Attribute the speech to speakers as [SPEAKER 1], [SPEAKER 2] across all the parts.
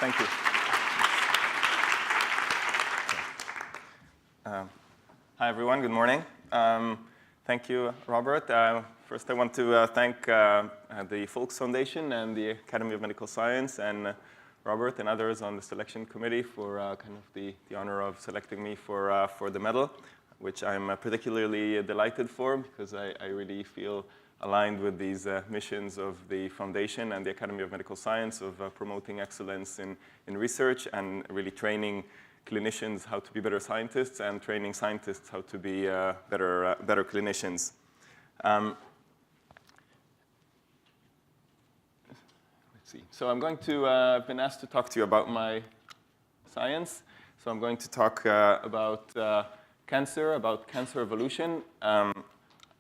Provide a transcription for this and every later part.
[SPEAKER 1] Thank you. Hi, everyone. Good morning. Thank you, Robert. First, I want to thank the Foulkes Foundation and the Academy of Medical Science and Robert and others on the selection committee for kind of the honor of selecting me for the medal, which I'm particularly delighted for because I really feel aligned with these missions of the foundation and the Academy of Medical Science of promoting excellence in research and really training clinicians how to be better scientists and training scientists how to be better clinicians. Let's see. So I'm going to, I've been asked to talk to you about my science. So I'm going to talk about cancer, about cancer evolution,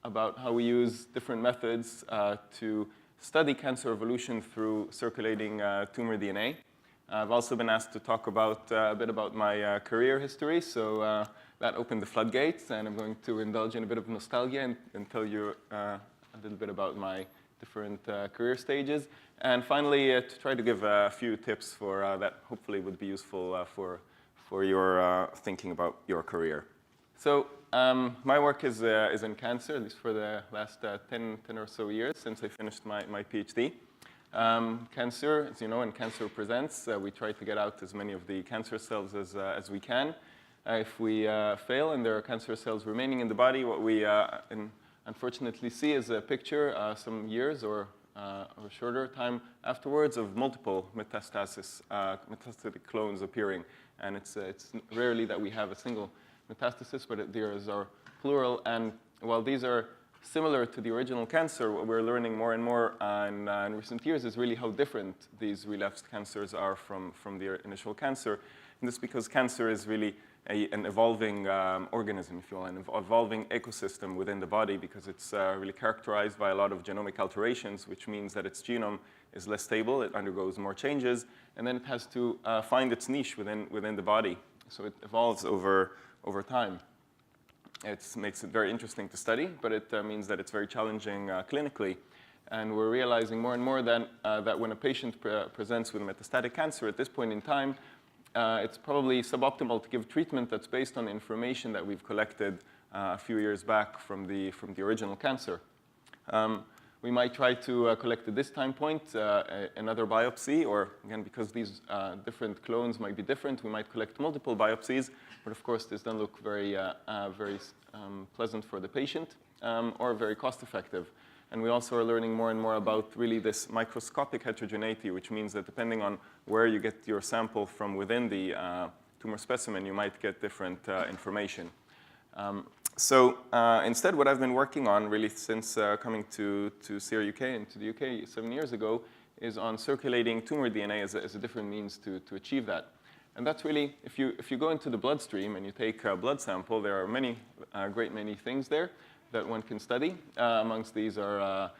[SPEAKER 1] about how we use different methods to study cancer evolution through circulating tumor DNA. I've also been asked to talk about a bit about my career history, so that opened the floodgates, and I'm going to indulge in a bit of nostalgia and tell you a little bit about my different career stages. And finally, to try to give a few tips for that hopefully would be useful for your thinking about your career. So my work is in cancer, at least for the last 10 or so years since I finished my PhD. Cancer, as you know, and cancer presents, we try to get out as many of the cancer cells as we can. If we fail and there are cancer cells remaining in the body, what we unfortunately see is a picture some years or shorter time afterwards of multiple metastatic clones appearing. And it's rarely that we have a single metastasis, but these are plural. And while these are similar to the original cancer, what we're learning more and more in recent years is really how different these relapsed cancers are from the initial cancer. And this is because cancer is really an evolving organism, if you will, an evolving ecosystem within the body, because it's really characterized by a lot of genomic alterations, which means that its genome is less stable, it undergoes more changes, and then it has to find its niche within the body. So it evolves over time. It makes it very interesting to study, but it means that it's very challenging clinically. And we're realizing more and more that when a patient presents with metastatic cancer at this point in time, it's probably suboptimal to give treatment that's based on information that we've collected a few years back from the original cancer. We might try to collect at this time point another biopsy, or again, because these different clones might be different, we might collect multiple biopsies. But of course, this doesn't look very pleasant for the patient or very cost-effective. And we also are learning more and more about really this microscopic heterogeneity, which means that depending on where you get your sample from within the tumor specimen, you might get different information. So instead, what I've been working on really since coming to CR UK and to the UK 7 years ago is on circulating tumor DNA as a different means to achieve that. And that's really, if you go into the bloodstream and you take a blood sample, there are many, great many things there that one can study. Amongst these are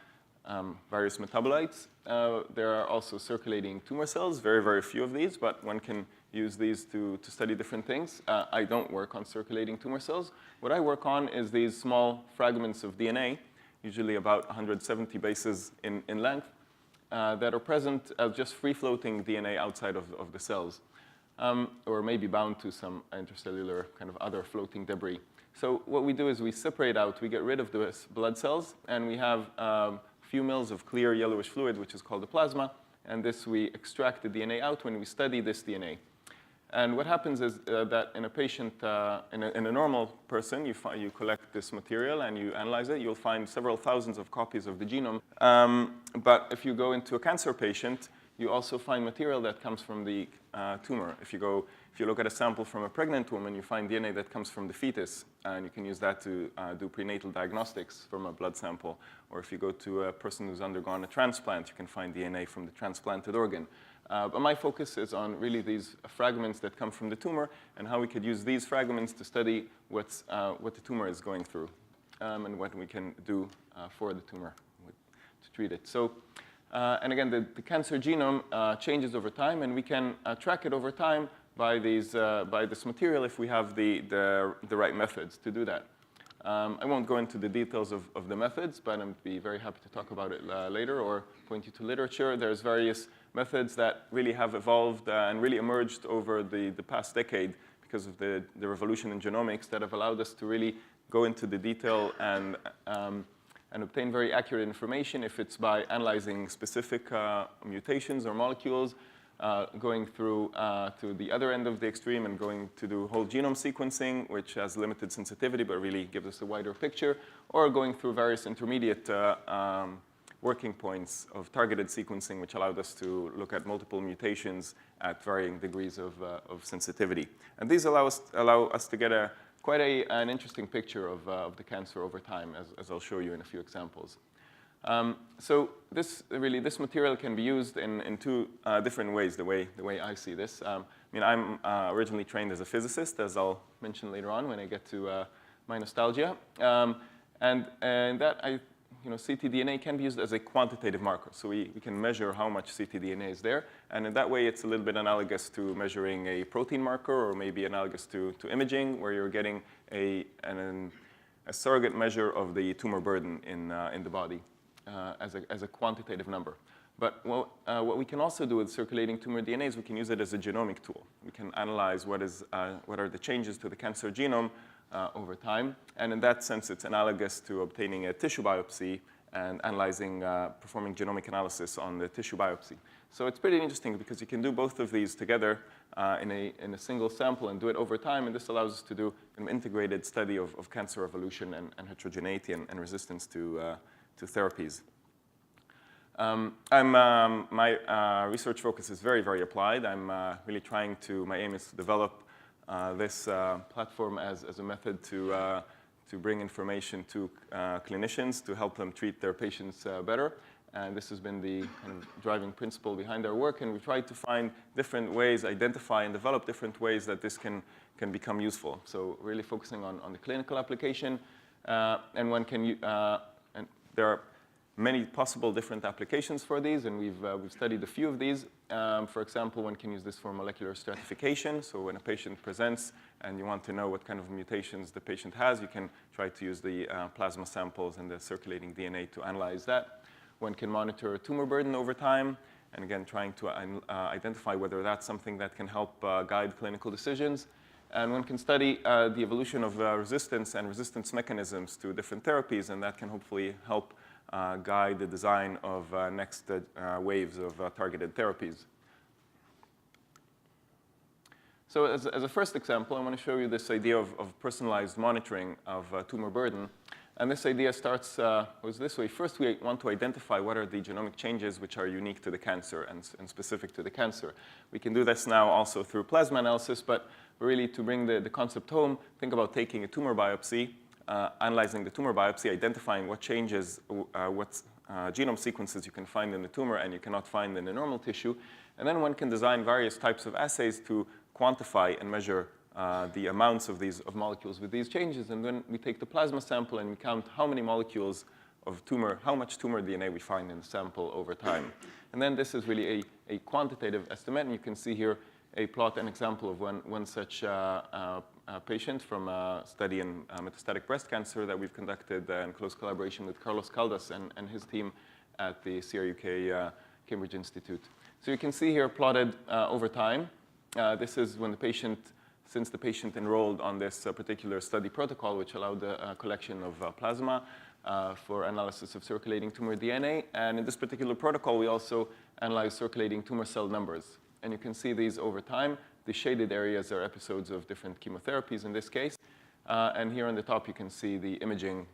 [SPEAKER 1] various metabolites. There are also circulating tumor cells, very few of these, but one can use these to study different things. I don't work on circulating tumor cells. What I work on is these small fragments of DNA, usually about 170 bases in length, that are present as just free-floating DNA outside of the cells. Or maybe bound to some intercellular kind of other floating debris. So what we do is we separate out, we get rid of the blood cells, and we have a few mils of clear yellowish fluid, which is called the plasma, and this we extract the DNA out when we study this DNA. And what happens is that in a patient, in a normal person, you collect this material and you analyze it, you'll find several thousands of copies of the genome. But if you go into a cancer patient, you also find material that comes from the tumor. If you look at a sample from a pregnant woman, you find DNA that comes from the fetus, and you can use that to do prenatal diagnostics from a blood sample. Or if you go to a person who's undergone a transplant, you can find DNA from the transplanted organ. But my focus is on really these fragments that come from the tumor and how we could use these fragments to study what the tumor is going through and what we can do for the tumor to treat it. So. And again, the cancer genome changes over time, and we can track it over time by this material if we have the right methods to do that. I won't go into the details of the methods, but I'd be very happy to talk about it later or point you to literature. There's various methods that really have evolved and really emerged over the past decade because of the revolution in genomics that have allowed us to really go into the detail and obtain very accurate information if it's by analyzing specific mutations or molecules, going through to the other end of the extreme and going to do whole genome sequencing, which has limited sensitivity but really gives us a wider picture, or going through various intermediate working points of targeted sequencing, which allowed us to look at multiple mutations at varying degrees of sensitivity. And these allow us to get quite an interesting picture of the cancer over time, as I'll show you in a few examples. So this material can be used in two different ways, the way I see this. I mean, I'm originally trained as a physicist, as I'll mention later on when I get to my nostalgia. And that ctDNA can be used as a quantitative marker. So we can measure how much ctDNA is there. And in that way, it's a little bit analogous to measuring a protein marker, or maybe analogous to imaging, where you're getting a surrogate measure of the tumor burden in the body as a quantitative number. But what we can also do with circulating tumor DNA is we can use it as a genomic tool. We can analyze what are the changes to the cancer genome over time. And in that sense, it's analogous to obtaining a tissue biopsy and performing genomic analysis on the tissue biopsy. So it's pretty interesting because you can do both of these together in a single sample and do it over time. And this allows us to do an integrated study of cancer evolution and heterogeneity and resistance to therapies. My research focus is very, very applied. I'm really my aim is to develop this platform as a method to bring information to clinicians to help them treat their patients better. And this has been the kind of driving principle behind our work. And we try to find different ways, identify and develop different ways that this can become useful. So really focusing on the clinical application. And there are many possible different applications for these, and we've studied a few of these. For example, one can use this for molecular stratification. So when a patient presents and you want to know what kind of mutations the patient has, you can try to use the plasma samples and the circulating DNA to analyze that. One can monitor tumor burden over time, and again, trying to identify whether that's something that can help guide clinical decisions. And one can study the evolution of resistance and resistance mechanisms to different therapies, and that can hopefully help guide the design of next waves of targeted therapies. So as a first example, I want to show you this idea of personalized monitoring of tumor burden. And this idea was this way. First, we want to identify what are the genomic changes which are unique to the cancer and specific to the cancer. We can do this now also through plasma analysis, but really to bring the concept home, think about taking a tumor biopsy, analyzing the tumor biopsy, identifying what changes, what genome sequences you can find in the tumor and you cannot find in the normal tissue. And then one can design various types of assays to quantify and measure the amounts of molecules with these changes. And then we take the plasma sample and we count how many molecules of tumor, how much tumor DNA we find in the sample over time. And then this is really a quantitative estimate. And you can see here an example of one such patient from a study in metastatic breast cancer that we've conducted in close collaboration with Carlos Caldas and his team at the CRUK Cambridge Institute. So you can see here plotted over time. This is when since the patient enrolled on this particular study protocol, which allowed the collection of plasma for analysis of circulating tumor DNA. And in this particular protocol, we also analyzed circulating tumor cell numbers. And you can see these over time. The shaded areas are episodes of different chemotherapies in this case. And here on the top, you can see the imaging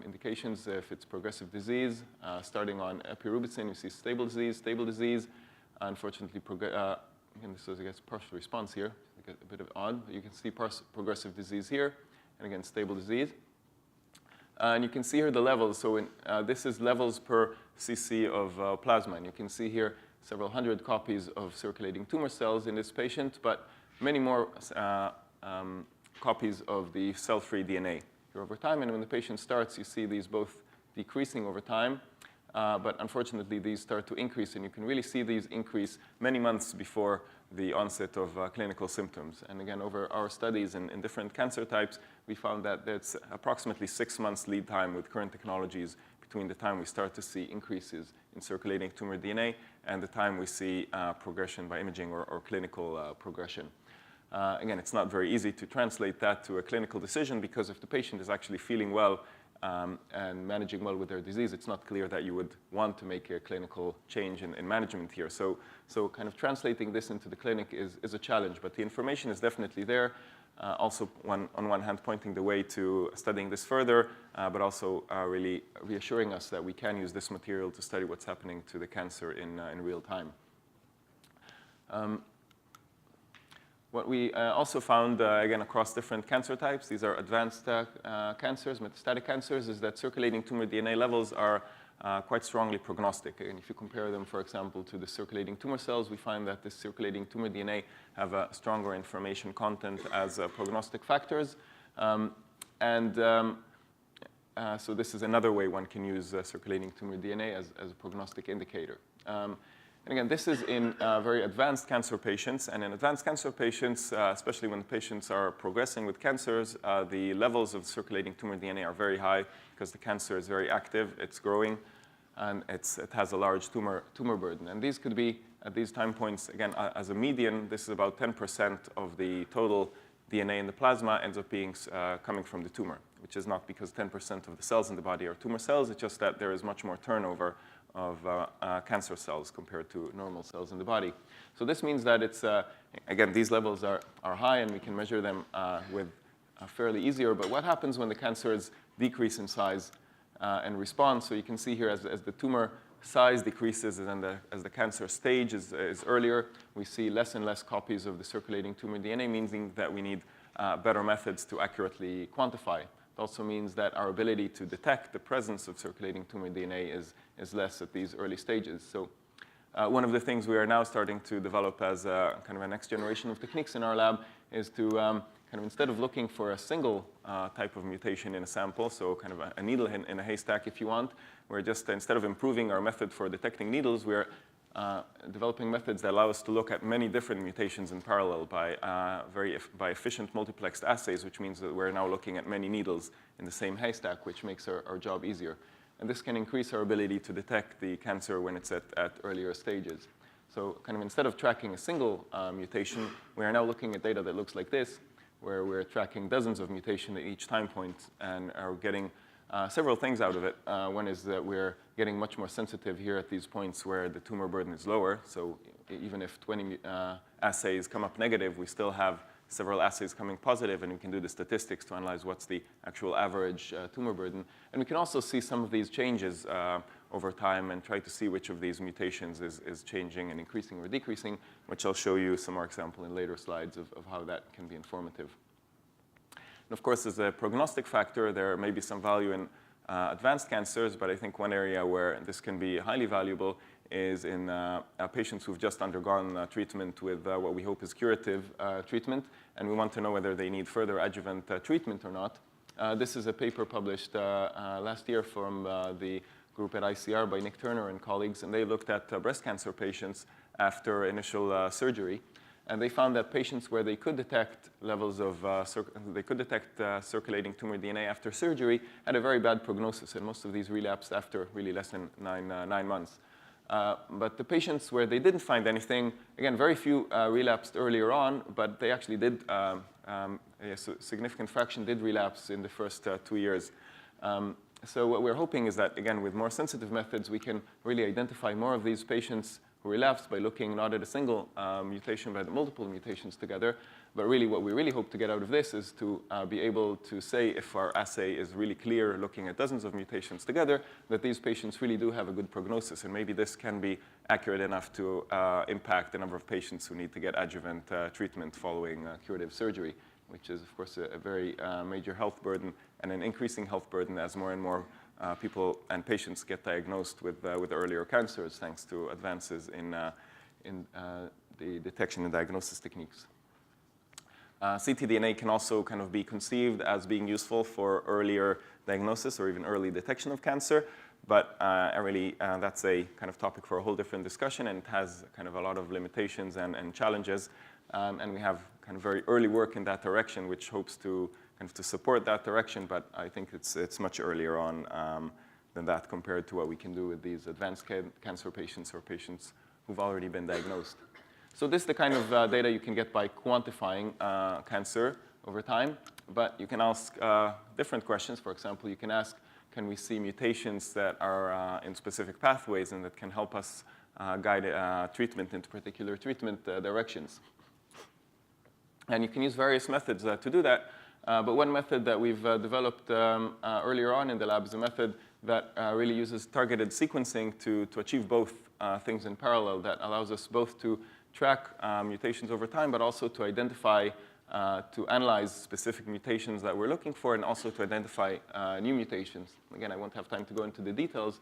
[SPEAKER 1] indications if it's progressive disease. Starting on epirubicin, you see stable disease. Unfortunately, again, this is, I guess, partial response here. A bit of odd. You can see progressive disease here, and again, stable disease. And you can see here the levels. So this is levels per cc of plasma. And you can see here several hundred copies of circulating tumor cells in this patient, but many more copies of the cell-free DNA here over time. And when the patient starts, you see these both decreasing over time. But unfortunately, these start to increase, and you can really see these increase many months before the onset of clinical symptoms. And again, over our studies in different cancer types, we found that there's approximately 6 months lead time with current technologies between the time we start to see increases in circulating tumor DNA and the time we see progression by imaging or clinical progression. Again, it's not very easy to translate that to a clinical decision because if the patient is actually feeling well and managing well with their disease, it's not clear that you would want to make a clinical change in management here. So kind of translating this into the clinic is a challenge, but the information is definitely there. Also, on one hand, pointing the way to studying this further, but also really reassuring us that we can use this material to study what's happening to the cancer in real time. What we also found, again, across different cancer types, these are advanced cancers, metastatic cancers, is that circulating tumor DNA levels are quite strongly prognostic. And if you compare them, for example, to the circulating tumor cells, we find that the circulating tumor DNA have a stronger information content as prognostic factors. So this is another way one can use circulating tumor DNA as a prognostic indicator. And again, this is in very advanced cancer patients. And in advanced cancer patients, especially when the patients are progressing with cancers, the levels of circulating tumor DNA are very high because the cancer is very active, it's growing, and it has a large tumor burden. And these could be, at these time points, again, as a median, this is about 10% of the total DNA in the plasma ends up being coming from the tumor, which is not because 10% of the cells in the body are tumor cells. It's just that there is much more turnover of cancer cells compared to normal cells in the body. So this means that it's, again, these levels are high, and we can measure them with fairly easier. But what happens when the cancers decrease in size and response? So you can see here as the tumor size decreases and as the cancer stage is earlier, we see less and less copies of the circulating tumor DNA, meaning that we need better methods to accurately quantify. It also means that our ability to detect the presence of circulating tumor DNA is less at these early stages. So one of the things we are now starting to develop as kind of a next generation of techniques in our lab is to kind of, instead of looking for a single type of mutation in a sample, so kind of a needle in a haystack if you want, we're just, instead of improving our method for detecting needles, we're developing methods that allow us to look at many different mutations in parallel by efficient multiplexed assays, which means that we're now looking at many needles in the same haystack, which makes our job easier. And this can increase our ability to detect the cancer when it's at earlier stages. So kind of instead of tracking a single mutation, we are now looking at data that looks like this, where we're tracking dozens of mutations at each time point and are getting several things out of it. One is that we're getting much more sensitive here at these points where the tumor burden is lower. So even if 20 assays come up negative, we still have several assays coming positive, and we can do the statistics to analyze what's the actual average tumor burden. And we can also see some of these changes over time and try to see which of these mutations is changing and increasing or decreasing, which I'll show you some more example in later slides of how that can be informative. And of course, as a prognostic factor, there may be some value in advanced cancers, but I think one area where this can be highly valuable is in patients who've just undergone treatment with what we hope is curative treatment, and we want to know whether they need further adjuvant treatment or not. This is a paper published last year from the group at ICR by Nick Turner and colleagues, and they looked at breast cancer patients after initial surgery. And they found that patients where they could detect levels of circulating tumor DNA after surgery had a very bad prognosis, and most of these relapsed after really less than nine months. But the patients where they didn't find anything, again, very few relapsed earlier on, but they actually did, a significant fraction did relapse in the first 2 years. So what we're hoping is that, again, with more sensitive methods, we can really identify more of these patients who relapsed by looking not at a single mutation, but at multiple mutations together. But really, what we really hope to get out of this is to be able to say if our assay is really clear, looking at dozens of mutations together, that these patients really do have a good prognosis. And maybe this can be accurate enough to impact the number of patients who need to get adjuvant treatment following curative surgery, which is, of course, a very major health burden and an increasing health burden as more and more people and patients get diagnosed with earlier cancers thanks to advances in the detection and diagnosis techniques. ctDNA can also kind of be conceived as being useful for earlier diagnosis or even early detection of cancer, but really that's a kind of topic for a whole different discussion, and it has kind of a lot of limitations and challenges. And we have kind of very early work in that direction, which hopes to kind of to support that direction, but I think it's much earlier on than that compared to what we can do with these advanced cancer patients or patients who've already been diagnosed. So this is the kind of data you can get by quantifying cancer over time, but you can ask different questions. For example, you can ask, can we see mutations that are in specific pathways and that can help us guide treatment into particular treatment directions? And you can use various methods to do that. But one method that we've developed earlier on in the lab is a method that really uses targeted sequencing to achieve both things in parallel. That allows us both to track mutations over time, but also to identify, to analyze specific mutations that we're looking for, and also to identify new mutations. Again, I won't have time to go into the details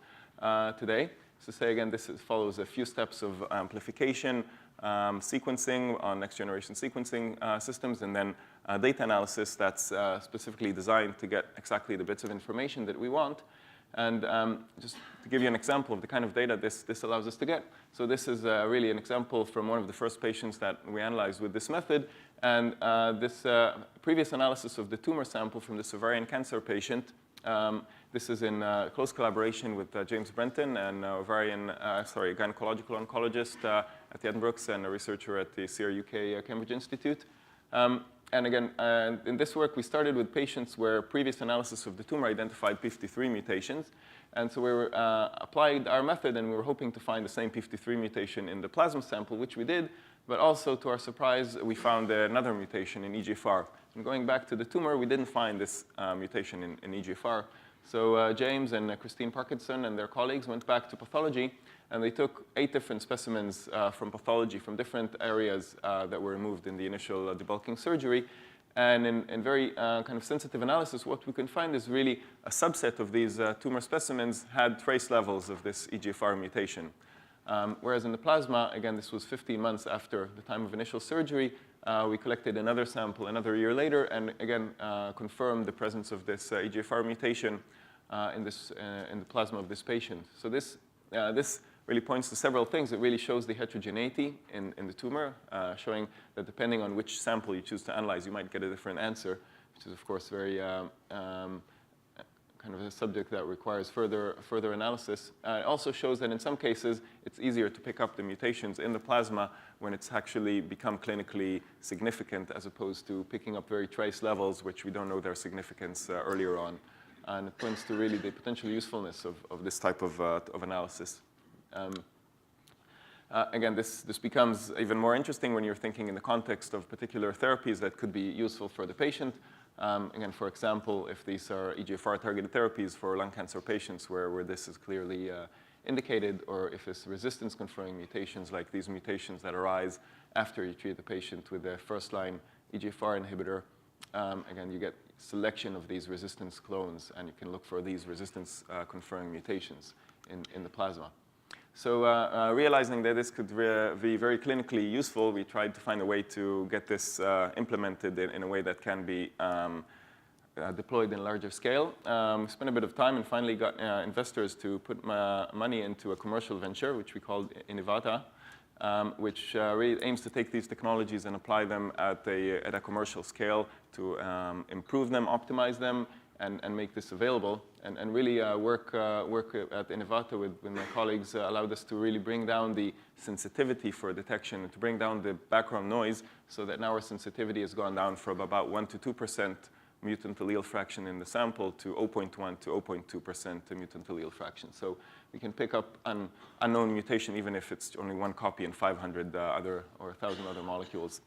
[SPEAKER 1] today. So say again, this follows a few steps of amplification, sequencing on next-generation sequencing systems, and then data analysis that's specifically designed to get exactly the bits of information that we want. And just to give you an example of the kind of data this allows us to get. So this is really an example from one of the first patients that we analyzed with this method. And this previous analysis of the tumor sample from this ovarian cancer patient, this is in close collaboration with James Brenton, an gynecological oncologist at the Edinburghs and a researcher at the CRUK Cambridge Institute. And again, in this work, we started with patients where previous analysis of the tumor identified 53 mutations. And so we applied our method, and we were hoping to find the same 53 mutation in the plasma sample, which we did. But also, to our surprise, we found another mutation in EGFR. And going back to the tumor, we didn't find this mutation in EGFR. So James and Christine Parkinson and their colleagues went back to pathology, and they took 8 different specimens from pathology from different areas that were removed in the initial debulking surgery. And in very kind of sensitive analysis, what we can find is really a subset of these tumor specimens had trace levels of this EGFR mutation. Whereas in the plasma, again, this was 15 months after the time of initial surgery, we collected another sample another year later, and again, confirmed the presence of this EGFR mutation in the plasma of this patient. So this really points to several things. It really shows the heterogeneity in the tumor, showing that depending on which sample you choose to analyze, you might get a different answer, which is, of course, very kind of a subject that requires further analysis. It also shows that in some cases, it's easier to pick up the mutations in the plasma when it's actually become clinically significant, as opposed to picking up very trace levels, which we don't know their significance earlier on. And it points to really the potential usefulness of this type of analysis. Again, this becomes even more interesting when you're thinking in the context of particular therapies that could be useful for the patient. Again, for example, if these are EGFR-targeted therapies for lung cancer patients where this is clearly indicated, or if it's resistance-conferring mutations like these mutations that arise after you treat the patient with a first-line EGFR inhibitor, again, you get selection of these resistance clones, and you can look for these resistance-conferring mutations in the plasma. So realizing that this could be very clinically useful, we tried to find a way to get this implemented in a way that can be deployed in larger scale. We spent a bit of time and finally got investors to put money into a commercial venture, which we called Inivata, which really aims to take these technologies and apply them at a commercial scale to improve them, optimize them, and make this available. And really work at Inivata with my colleagues allowed us to really bring down the sensitivity for detection and to bring down the background noise, so that now our sensitivity has gone down from about 1 to 2% mutant allele fraction in the sample to 0.1 to 0.2% mutant allele fraction. So we can pick up an unknown mutation even if it's only one copy in 500 other or 1,000 other molecules.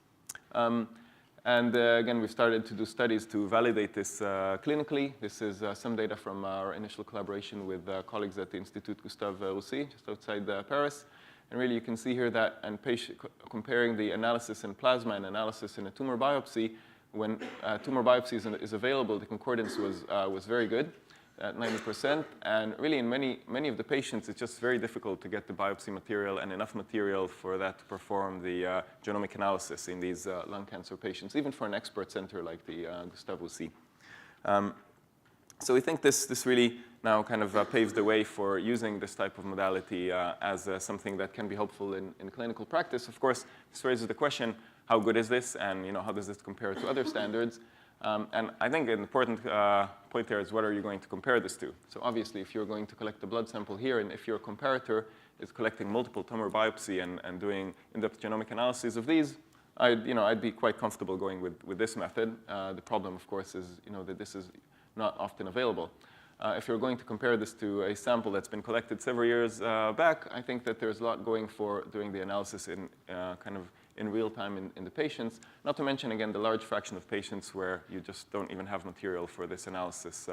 [SPEAKER 1] And again, we've started to do studies to validate this clinically. This is some data from our initial collaboration with colleagues at the Institut Gustave Roussy, just outside Paris. And really, you can see here that comparing the analysis in plasma and analysis in a tumor biopsy, when tumor biopsy is available, the concordance was very good at 90%. And really, in many of the patients, it's just very difficult to get the biopsy material and enough material for that to perform the genomic analysis in these lung cancer patients, even for an expert center like the Gustave Roussy. So we think this really now kind of paves the way for using this type of modality as something that can be helpful in clinical practice. Of course, this raises the question, how good is this, and how does this compare to other standards? And I think an important point there is what are you going to compare this to? So obviously, if you're going to collect a blood sample here, and if your comparator is collecting multiple tumor biopsy and doing in-depth genomic analysis of these, I'd be quite comfortable going with this method. The problem, of course, is that this is not often available. If you're going to compare this to a sample that's been collected several years back, I think that there's a lot going for doing the analysis in kind of in real time in the patients. Not to mention, again, the large fraction of patients where you just don't even have material for this analysis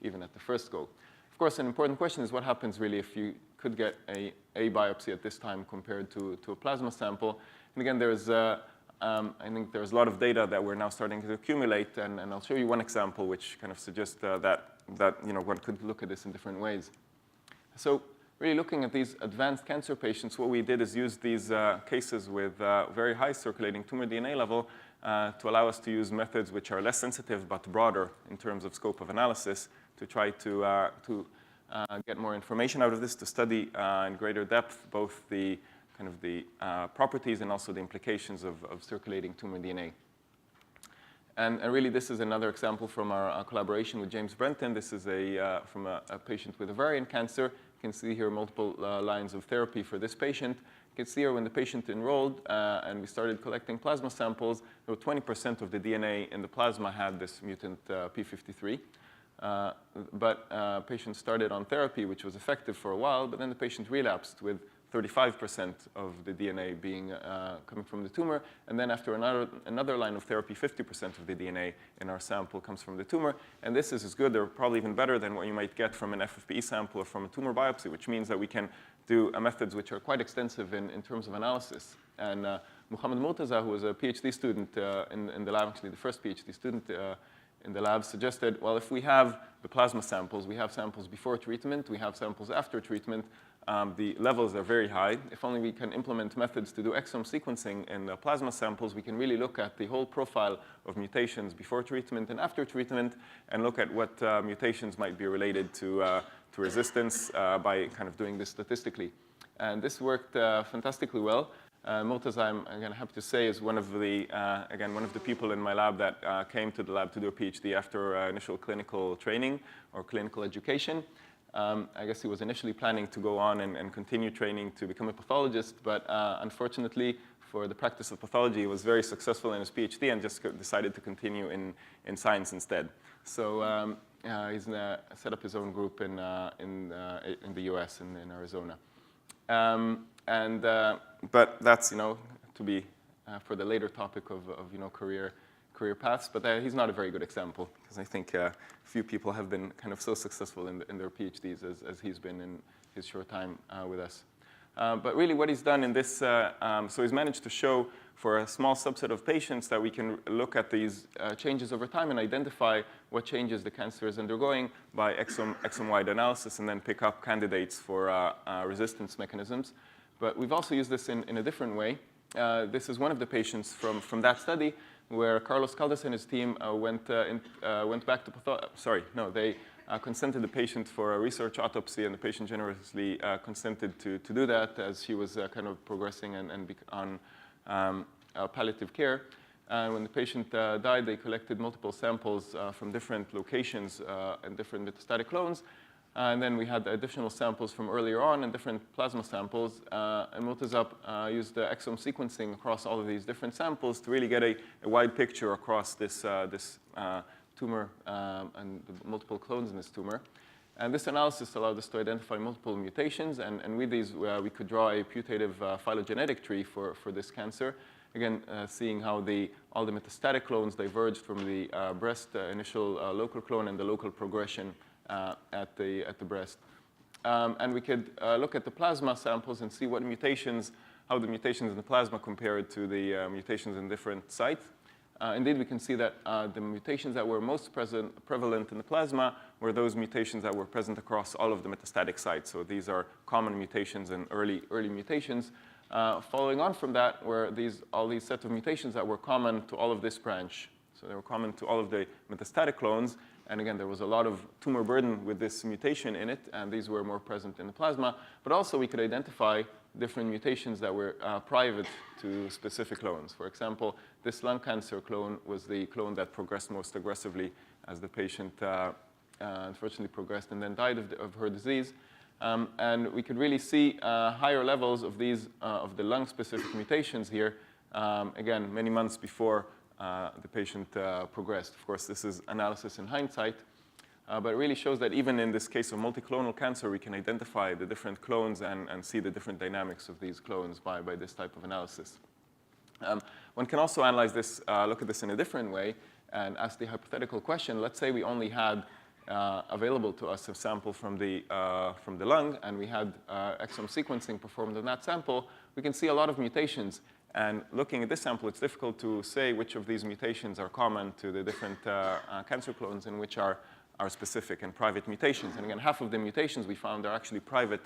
[SPEAKER 1] even at the first go. Of course, an important question is what happens really if you could get a biopsy at this time compared to a plasma sample. And again, I think there's a lot of data that we're now starting to accumulate, and I'll show you one example which kind of suggests that one could look at this in different ways. So really looking at these advanced cancer patients, what we did is use these cases with very high circulating tumor DNA level to allow us to use methods which are less sensitive but broader in terms of scope of analysis to try to get more information out of this, to study in greater depth both the kind of the properties and also the implications of circulating tumor DNA. And really, this is another example from our collaboration with James Brenton. This is from a patient with ovarian cancer. You can see here multiple lines of therapy for this patient. You can see here when the patient enrolled and we started collecting plasma samples, 20% of the DNA in the plasma had this mutant P53. But patient started on therapy, which was effective for a while, but then the patient relapsed with 35% of the DNA being coming from the tumor. And then after another line of therapy, 50% of the DNA in our sample comes from the tumor. And this is as good or probably even better than what you might get from an FFPE sample or from a tumor biopsy, which means that we can do methods which are quite extensive in terms of analysis. And Muhammad Murtaza, who was a PhD student in the lab, actually the first PhD student in the lab, suggested, well, if we have the plasma samples, we have samples before treatment, we have samples after treatment, the levels are very high. If only we can implement methods to do exome sequencing in the plasma samples, we can really look at the whole profile of mutations before treatment and after treatment and look at what mutations might be related to resistance by kind of doing this statistically. And this worked fantastically well. Murtaza, I'm again happy to say, is one of the people in my lab that came to the lab to do a PhD after initial clinical training or clinical education. I guess he was initially planning to go on and continue training to become a pathologist, but unfortunately for the practice of pathology, he was very successful in his PhD and just decided to continue in science instead. So he's set up his own group in the US, in Arizona. But that's to be for the later topic of career paths, but he's not a very good example because I think few people have been kind of so successful in their PhDs as he's been in his short time with us. But really what he's done in this, so he's managed to show for a small subset of patients that we can look at these changes over time and identify what changes the cancer is undergoing by exome-wide analysis and then pick up candidates for resistance mechanisms. But we've also used this in a different way. This is one of the patients from that study where Carlos Caldas and his team went back to they consented the patient for a research autopsy, and the patient generously consented to do that as she was kind of progressing and on palliative care. And when the patient died, they collected multiple samples from different locations and different metastatic clones. And then we had additional samples from earlier on and different plasma samples. And Murtaza used the exome sequencing across all of these different samples to really get a wide picture across this tumor and the multiple clones in this tumor. And this analysis allowed us to identify multiple mutations. And with these, we could draw a putative phylogenetic tree for this cancer. Again, seeing how all the metastatic clones diverged from the breast initial local clone and the local progression at the breast. And we could look at the plasma samples and see what mutations, how the mutations in the plasma compared to the mutations in different sites. Indeed, we can see that the mutations that were most prevalent in the plasma were those mutations that were present across all of the metastatic sites. So these are common mutations and early mutations. Following on from that were all these set of mutations that were common to all of this branch. So they were common to all of the metastatic clones. And again, there was a lot of tumor burden with this mutation in it, and these were more present in the plasma. But also, we could identify different mutations that were private to specific clones. For example, this lung cancer clone was the clone that progressed most aggressively as the patient unfortunately progressed and then died of her disease. And we could really see higher levels of these, of the lung-specific mutations here, again, many months before the patient progressed. Of course, this is analysis in hindsight, but it really shows that even in this case of multiclonal cancer, we can identify the different clones and see the different dynamics of these clones by this type of analysis. One can also analyze this, look at this in a different way, and ask the hypothetical question. Let's say we only had available to us a sample from the lung, and we had exome sequencing performed on that sample. We can see a lot of mutations. And looking at this sample, it's difficult to say which of these mutations are common to the different cancer clones and which are specific and private mutations. And again, half of the mutations we found are actually private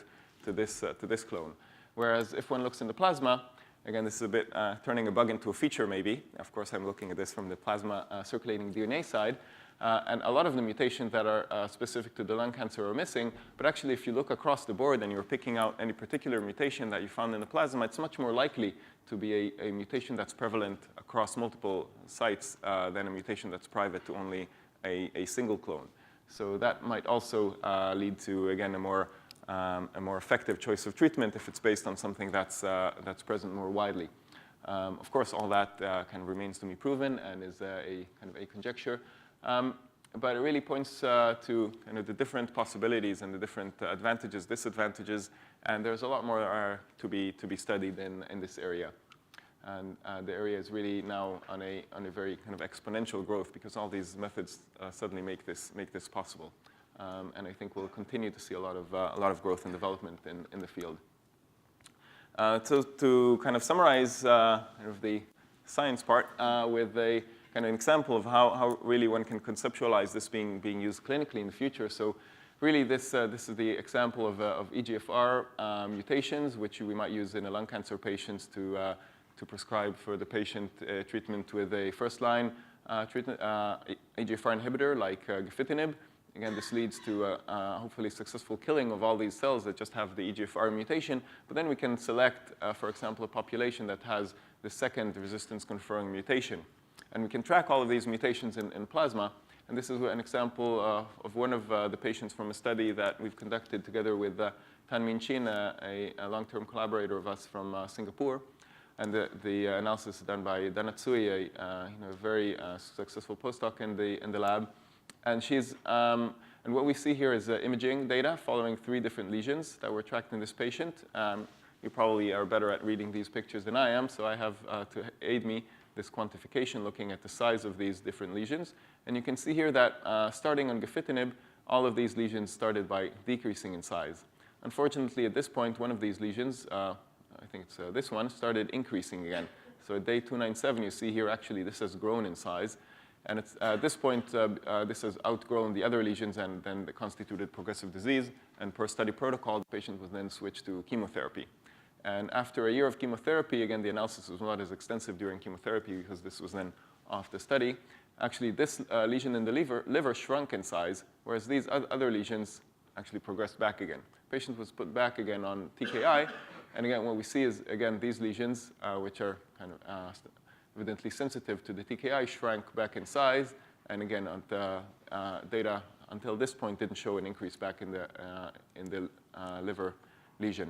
[SPEAKER 1] to this clone. Whereas if one looks in the plasma, again, this is a bit turning a bug into a feature maybe. Of course, I'm looking at this from the plasma circulating DNA side. And a lot of the mutations that are specific to the lung cancer are missing. But actually, if you look across the board and you're picking out any particular mutation that you found in the plasma, it's much more likely to be a mutation that's prevalent across multiple sites than a mutation that's private to only a single clone. So that might also lead to, again, a more effective choice of treatment if it's based on something that's present more widely. Of course, all that kind of remains to be proven and is a kind of a conjecture. But it really points to kind of the different possibilities and the different advantages, disadvantages, and there's a lot more to be studied in this area. And the area is really now on a very kind of exponential growth because all these methods suddenly make this possible. And I think we'll continue to see a lot of growth and development in the field. So to kind of summarize kind of the science part with a kind of an example of how really one can conceptualize this being used clinically in the future. So really this is the example of EGFR mutations, which we might use in a lung cancer patients to prescribe for the patient treatment with a first-line treatment EGFR inhibitor like gefitinib. Again, this leads to hopefully successful killing of all these cells that just have the EGFR mutation. But then we can select, for example, a population that has the second resistance-conferring mutation. And we can track all of these mutations in plasma. And this is an example of one of the patients from a study that we've conducted together with Tan Min Chin, a long-term collaborator of us from Singapore. And the analysis is done by Dana Tsui, a very successful postdoc in the lab. And and what we see here is imaging data following 3 different lesions that were tracked in this patient. You probably are better at reading these pictures than I am, so I have to aid me this quantification looking at the size of these different lesions. And you can see here that starting on gefitinib, all of these lesions started by decreasing in size. Unfortunately, at this point, one of these lesions, I think it's this one, started increasing again. So at day 297, you see here actually this has grown in size. And at this point, this has outgrown the other lesions and then constituted progressive disease. And per study protocol, the patient was then switched to chemotherapy. And after a year of chemotherapy, again, the analysis was not as extensive during chemotherapy because this was then off the study. Actually, this lesion in the liver shrunk in size, whereas these other lesions actually progressed back again. The patient was put back again on TKI. And again, what we see is, again, these lesions, which are kind of evidently sensitive to the TKI, shrank back in size. And again, the data until this point didn't show an increase back in the liver lesion.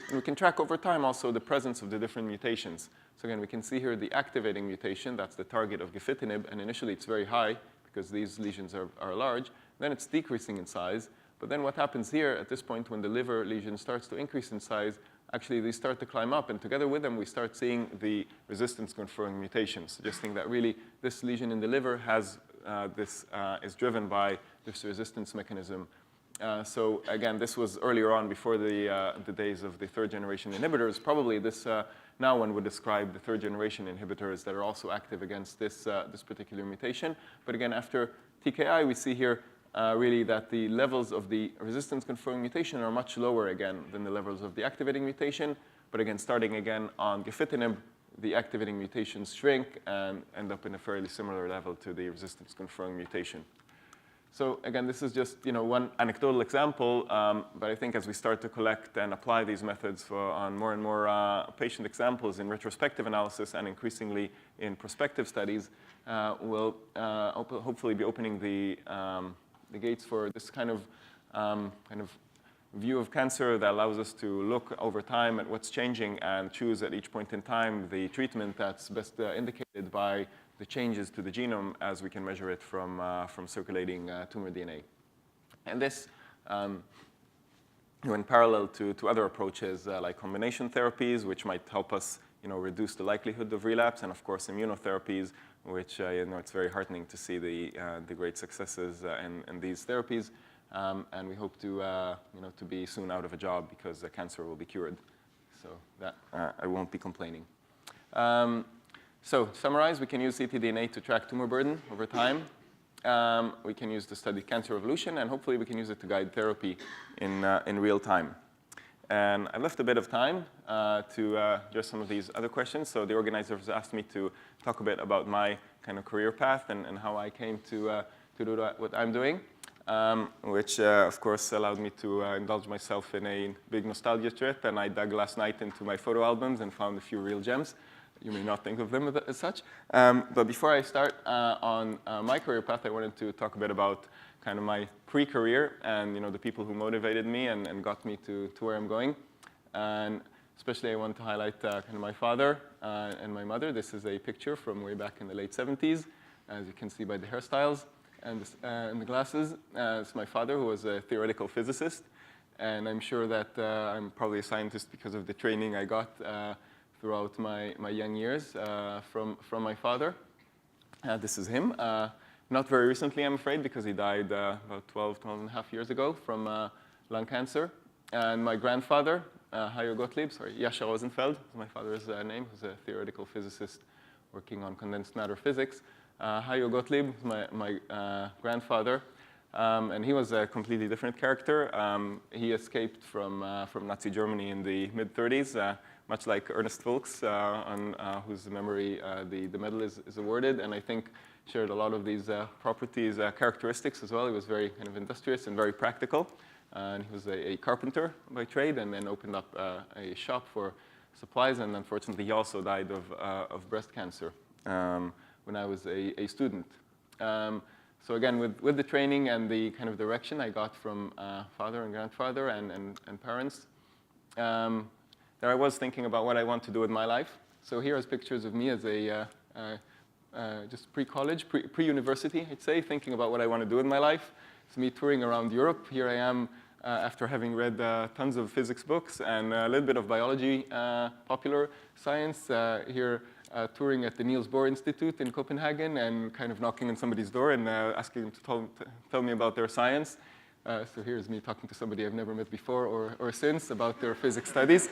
[SPEAKER 1] And we can track over time also the presence of the different mutations. So again, we can see here the activating mutation. That's the target of gefitinib. And initially, it's very high because these lesions are large. Then it's decreasing in size. But then what happens here at this point when the liver lesion starts to increase in size, actually, they start to climb up. And together with them, we start seeing the resistance-conferring mutations, suggesting that really this lesion in the liver is driven by this resistance mechanism. So again, this was earlier on before the days of the third-generation inhibitors. Probably this now one would describe the third-generation inhibitors that are also active against this particular mutation. But again, after TKI, we see here really that the levels of the resistance-conferring mutation are much lower again than the levels of the activating mutation. But again, starting again on gefitinib, the activating mutations shrink and end up in a fairly similar level to the resistance-conferring mutation. So again, this is just one anecdotal example, but I think as we start to collect and apply these methods on more and more patient examples in retrospective analysis and increasingly in prospective studies, we'll hopefully be opening the gates for this kind of view of cancer that allows us to look over time at what's changing and choose at each point in time the treatment that's best indicated by the changes to the genome as we can measure it from circulating tumor DNA. And this, in parallel to other approaches like combination therapies, which might help us reduce the likelihood of relapse, and of course immunotherapies, which it's very heartening to see the great successes in these therapies. And we hope to be soon out of a job because cancer will be cured. So that I won't be complaining. So to summarize, we can use ctDNA to track tumor burden over time. We can use to study cancer evolution, and hopefully we can use it to guide therapy in real time. And I left a bit of time to address some of these other questions. So the organizers asked me to talk a bit about my kind of career path and how I came to do what I'm doing, which of course allowed me to indulge myself in a big nostalgia trip. And I dug last night into my photo albums and found a few real gems. You may not think of them as such. But before I start on my career path, I wanted to talk a bit about kind of my pre-career and the people who motivated me and got me to where I'm going. And especially I want to highlight kind of my father and my mother. This is a picture from way back in the late 70s, as you can see by the hairstyles and the glasses. It's my father, who was a theoretical physicist. And I'm sure that I'm probably a scientist because of the training I got throughout my young years from my father. This is him. Not very recently, I'm afraid, because he died about 12 and a half years ago from lung cancer. And my grandfather, Dr Rosenfeld is my father's name, who's a theoretical physicist working on condensed matter physics. Hayo Gottlieb is my grandfather. And he was a completely different character. He escaped from Nazi Germany in the mid-30s. Much like Ernest Foulkes, on whose memory the medal is awarded, and I think shared a lot of these properties, characteristics as well. He was very kind of industrious and very practical. And he was a carpenter by trade, and then opened up a shop for supplies. And unfortunately, he also died of breast cancer when I was a student. So again, with the training and the kind of direction I got from father and grandfather and parents, there I was thinking about what I want to do with my life. So here is pictures of me as a just pre-college, pre-university, I'd say, thinking about what I want to do with my life. It's me touring around Europe. Here I am after having read tons of physics books and a little bit of biology, popular science. Here touring at the Niels Bohr Institute in Copenhagen and kind of knocking on somebody's door and asking them to tell me about their science. So here's me talking to somebody I've never met before or since about their physics studies,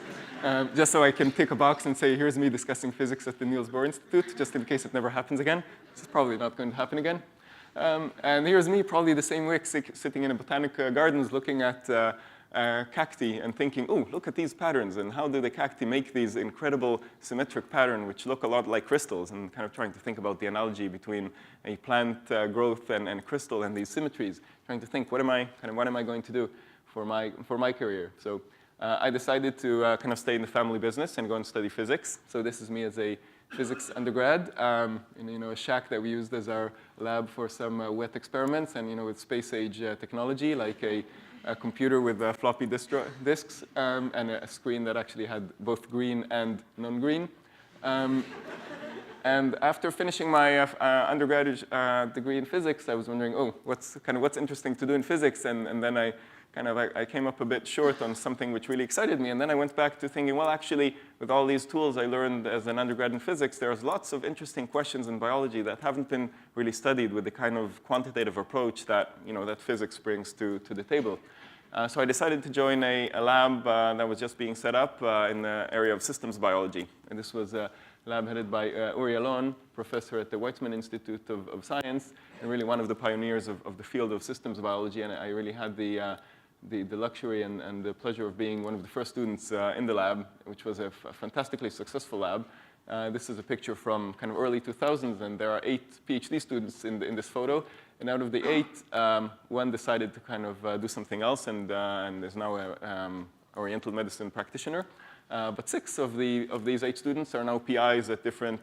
[SPEAKER 1] just so I can tick a box and say, here's me discussing physics at the Niels Bohr Institute, just in case it never happens again. This is probably not going to happen again. And here's me, probably the same week, sitting in a botanic gardens looking at cacti and thinking, oh, look at these patterns, and how do the cacti make these incredible symmetric patterns which look a lot like crystals, and kind of trying to think about the analogy between a plant growth and crystal and these symmetries, trying to think, what am I going to do for my career? So I decided to kind of stay in the family business and go and study physics. So this is me as a physics undergrad in a shack that we used as our lab for some wet experiments, and with space age technology like a computer with floppy disks and a screen that actually had both green and non-green. And after finishing my undergraduate degree in physics, I was wondering, oh, what's interesting to do in physics? And then I came up a bit short on something which really excited me. And then I went back to thinking, well, actually, with all these tools I learned as an undergrad in physics, there's lots of interesting questions in biology that haven't been really studied with the kind of quantitative approach that, that physics brings to the table. So I decided to join a lab that was just being set up in the area of systems biology. And this was a lab headed by Uri Alon, professor at the Weizmann Institute of Science, and really one of the pioneers of the field of systems biology. And I really had the luxury and the pleasure of being one of the first students in the lab, which was a fantastically successful lab. This is a picture from kind of early 2000s, and there are 8 PhD students in this photo. And out of the 8, one decided to kind of do something else and is now an Oriental medicine practitioner. But 6 of these 8 students are now PIs at different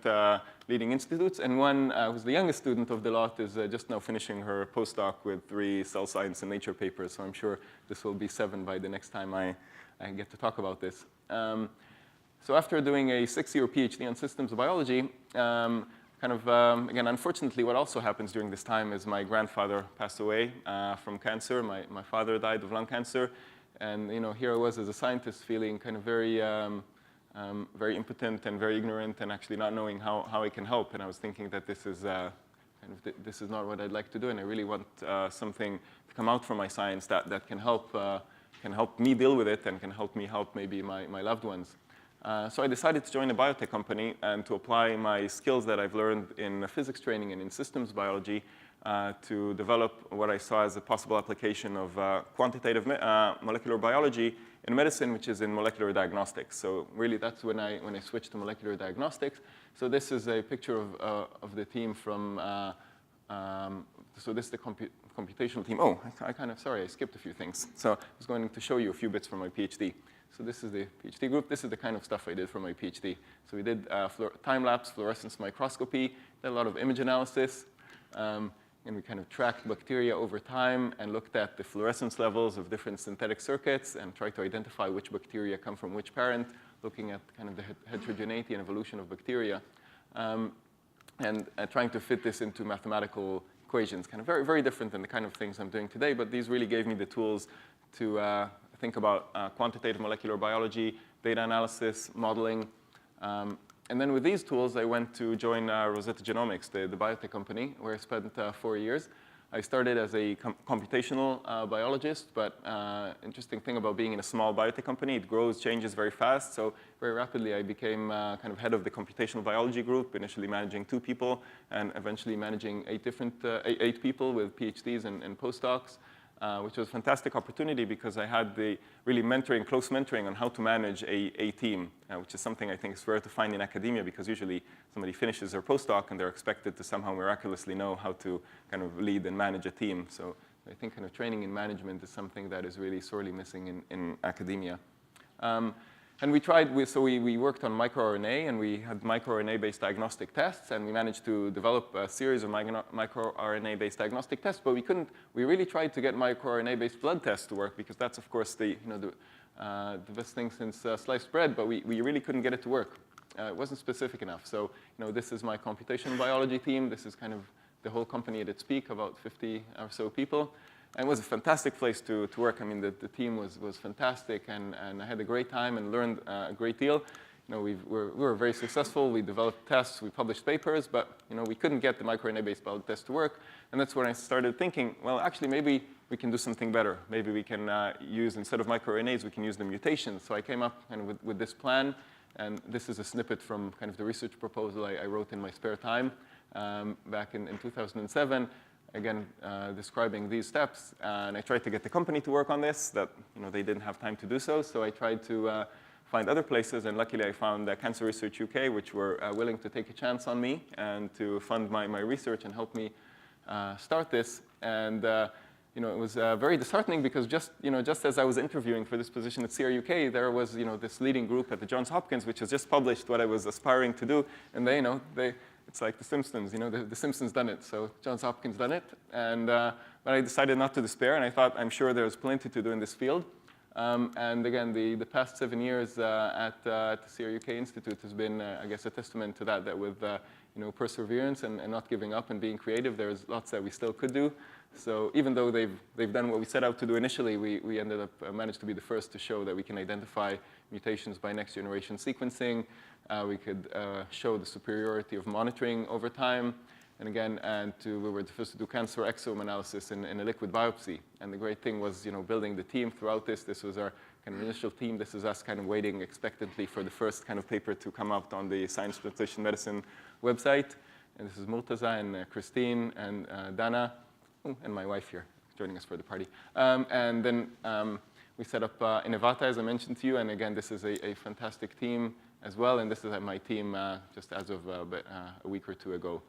[SPEAKER 1] leading institutes, and one who's the youngest student of the lot is just now finishing her postdoc with 3 Cell Science and Nature papers, so I'm sure this will be 7 by the next time I get to talk about this. So after doing a 6-year PhD on systems biology, again, unfortunately, what also happens during this time is my grandfather passed away from cancer. My father died of lung cancer. And here I was as a scientist feeling kind of very impotent and very ignorant and actually not knowing how I can help. And I was thinking that this is this is not what I'd like to do. And I really want something to come out from my science that can help me deal with it and can help me help maybe my loved ones. So I decided to join a biotech company and to apply my skills that I've learned in physics training and in systems biology to develop what I saw as a possible application of quantitative molecular biology in medicine, which is in molecular diagnostics. So really, that's when I switched to molecular diagnostics. So this is a picture of the team from. So this is the computational team. Oh, sorry, I skipped a few things. So I was going to show you a few bits from my PhD. So this is the PhD group. This is the kind of stuff I did for my PhD. So we did time-lapse fluorescence microscopy, did a lot of image analysis. And we kind of tracked bacteria over time and looked at the fluorescence levels of different synthetic circuits and tried to identify which bacteria come from which parent, looking at kind of the heterogeneity and evolution of bacteria, and trying to fit this into mathematical equations, kind of very, very different than the kind of things I'm doing today, but these really gave me the tools to think about quantitative molecular biology, data analysis, modeling. And then with these tools, I went to join Rosetta Genomics, the biotech company, where I spent 4 years. I started as a computational biologist, but interesting thing about being in a small biotech company, it grows, changes very fast. So very rapidly, I became kind of head of the computational biology group, initially managing 2 people, and eventually managing 8 people with PhDs and postdocs. Which was a fantastic opportunity because I had the really close mentoring on how to manage a team, which is something I think is rare to find in academia because usually somebody finishes their postdoc and they're expected to somehow miraculously know how to kind of lead and manage a team. So I think kind of training in management is something that is really sorely missing in academia. And we worked on microRNA, and we had microRNA-based diagnostic tests, and we managed to develop a series of microRNA-based diagnostic tests, but we really tried to get microRNA-based blood tests to work, because that's, of course, the best thing since sliced bread, but we really couldn't get it to work. It wasn't specific enough. So, this is my computational biology team. This is kind of the whole company at its peak, about 50 or so people. And it was a fantastic place to work. I mean, the team was fantastic, and I had a great time and learned a great deal. We were very successful. We developed tests, we published papers, but we couldn't get the microRNA-based blood test to work. And that's when I started thinking, well, actually, maybe we can do something better. Maybe we can use, instead of microRNAs, we can use the mutations. So I came up kind of with this plan, and this is a snippet from kind of the research proposal I wrote in my spare time back in 2007. Again, describing these steps, and I tried to get the company to work on this, that they didn't have time to do so, so I tried to find other places, and luckily I found Cancer Research UK, which were willing to take a chance on me and to fund my research and help me start this. And it was very disheartening because just as I was interviewing for this position at CRUK, there was this leading group at the Johns Hopkins, which has just published what I was aspiring to do, and it's like The Simpsons, The Simpsons done it, so Johns Hopkins done it. And but I decided not to despair, and I thought, I'm sure there's plenty to do in this field. And again, the past 7 years at the CRUK Institute has been, I guess, a testament to that with perseverance and not giving up and being creative, there's lots that we still could do. So even though they've done what we set out to do initially, we ended up managed to be the first to show that we can identify mutations by next generation sequencing. We could show the superiority of monitoring over time. And again, we were the first to do cancer exome analysis in a liquid biopsy. And the great thing was, building the team throughout this. This was our kind of initial team. This is us kind of waiting expectantly for the first kind of paper to come out on the Science Translational Medicine website. And this is Murtaza and Christine and Dana, and my wife here joining us for the party. And then We set up Inivata, as I mentioned to you, and again, this is a fantastic team as well, and this is my team just as of a week or two ago.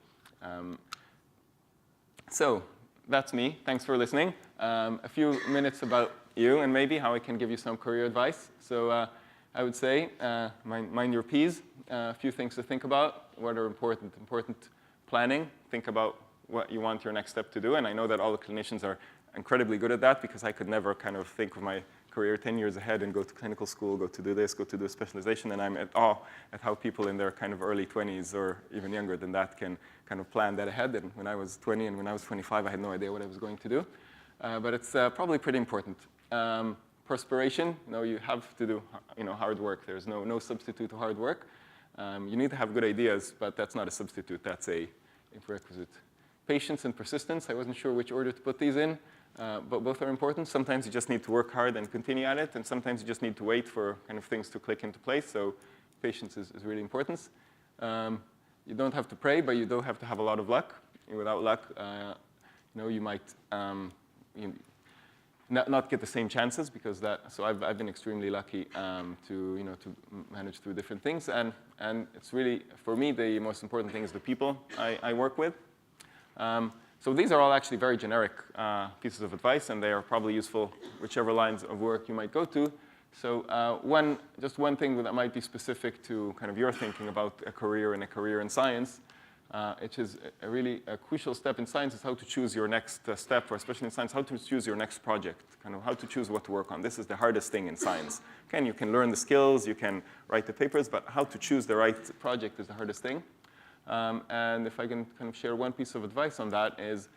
[SPEAKER 1] So that's me. Thanks for listening. A few minutes about you and maybe how I can give you some career advice. So I would say mind your P's. A few things to think about. What are important planning. Think about what you want your next step to do. And I know that all the clinicians are incredibly good at that because I could never kind of think of my career 10 years ahead and go to clinical school, go to do this, go to do a specialization. And I'm at awe at how people in their kind of early 20s or even younger than that can kind of plan that ahead. And when I was 20 and when I was 25, I had no idea what I was going to do. But it's probably pretty important. Perspiration, you have to do hard work. There's no substitute to hard work. You need to have good ideas, but that's not a substitute. That's a prerequisite. Patience and persistence. I wasn't sure which order to put these in, but both are important. Sometimes you just need to work hard and continue at it, and sometimes you just need to wait for kind of things to click into place. So patience is really important. You don't have to pray, but you do have to have a lot of luck. Without luck, you might not get the same chances because so I've been extremely lucky to manage through different things, and it's really, for me, the most important thing is the people I work with. So these are all actually very generic pieces of advice, and they are probably useful whichever lines of work you might go to. So just one thing that might be specific to kind of your thinking about a career in science, which is a really crucial step in science, is how to choose your next step, or especially in science, how to choose your next project, kind of how to choose what to work on. This is the hardest thing in science. Again, you can learn the skills, you can write the papers, but how to choose the right project is the hardest thing. And if I can kind of share one piece of advice on that is,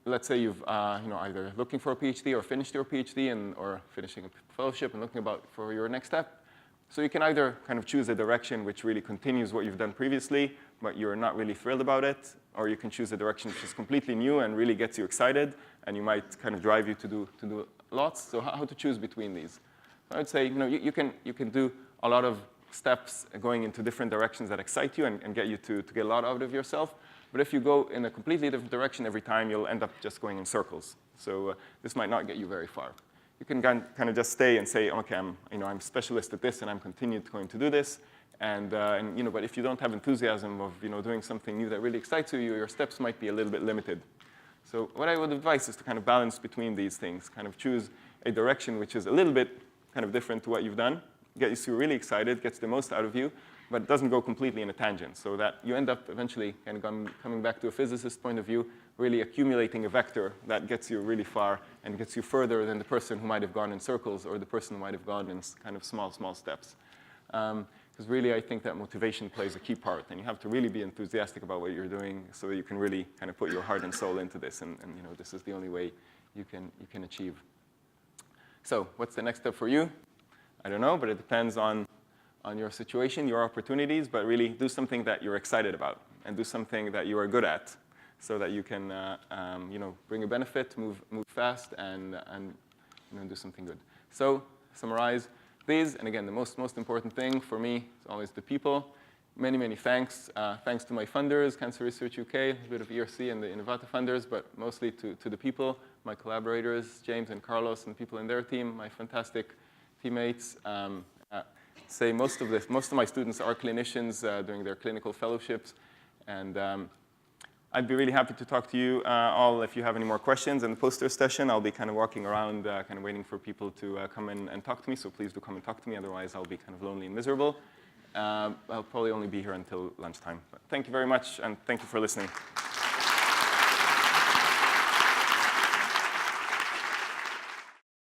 [SPEAKER 1] let's say you've either looking for a PhD or finished your PhD or finishing a fellowship and looking for your next step. So you can either kind of choose a direction which really continues what you've done previously, but you're not really thrilled about it, or you can choose a direction which is completely new and really gets you excited, and you might kind of drive you to do lots. So how to choose between these? I would say you can do a lot of steps going into different directions that excite you and get you to get a lot out of yourself. But if you go in a completely different direction every time, you'll end up just going in circles. So this might not get you very far. You can kind of just stay and say, okay, I'm a specialist at this, and I'm going to do this. But if you don't have enthusiasm of doing something new that really excites you, your steps might be a little bit limited. So what I would advise is to kind of balance between these things, kind of choose a direction which is a little bit kind of different to what you've done, gets you really excited, gets the most out of you, but it doesn't go completely in a tangent, so that you end up eventually kind of coming back to a physicist's point of view, really accumulating a vector that gets you really far and gets you further than the person who might have gone in circles or the person who might have gone in kind of small steps. Because really, I think that motivation plays a key part, and you have to really be enthusiastic about what you're doing so that you can really kind of put your heart and soul into this, and this is the only way you can achieve. So what's the next step for you? I don't know, but it depends on your situation, your opportunities, but really do something that you're excited about and do something that you are good at so that you can bring a benefit, move fast, and do something good. So summarize these, and again, the most important thing for me is always the people. Many thanks. Thanks to my funders, Cancer Research UK, a bit of ERC and the Inivata funders, but mostly to the people, my collaborators, James and Carlos, and people in their team, my fantastic teammates. Say most of my students are clinicians doing their clinical fellowships, and I'd be really happy to talk to you all if you have any more questions. In the poster session, I'll be kind of walking around, kind of waiting for people to come in and talk to me, so please do come and talk to me, otherwise I'll be kind of lonely and miserable. I'll probably only be here until lunchtime. But thank you very much, and thank you for listening.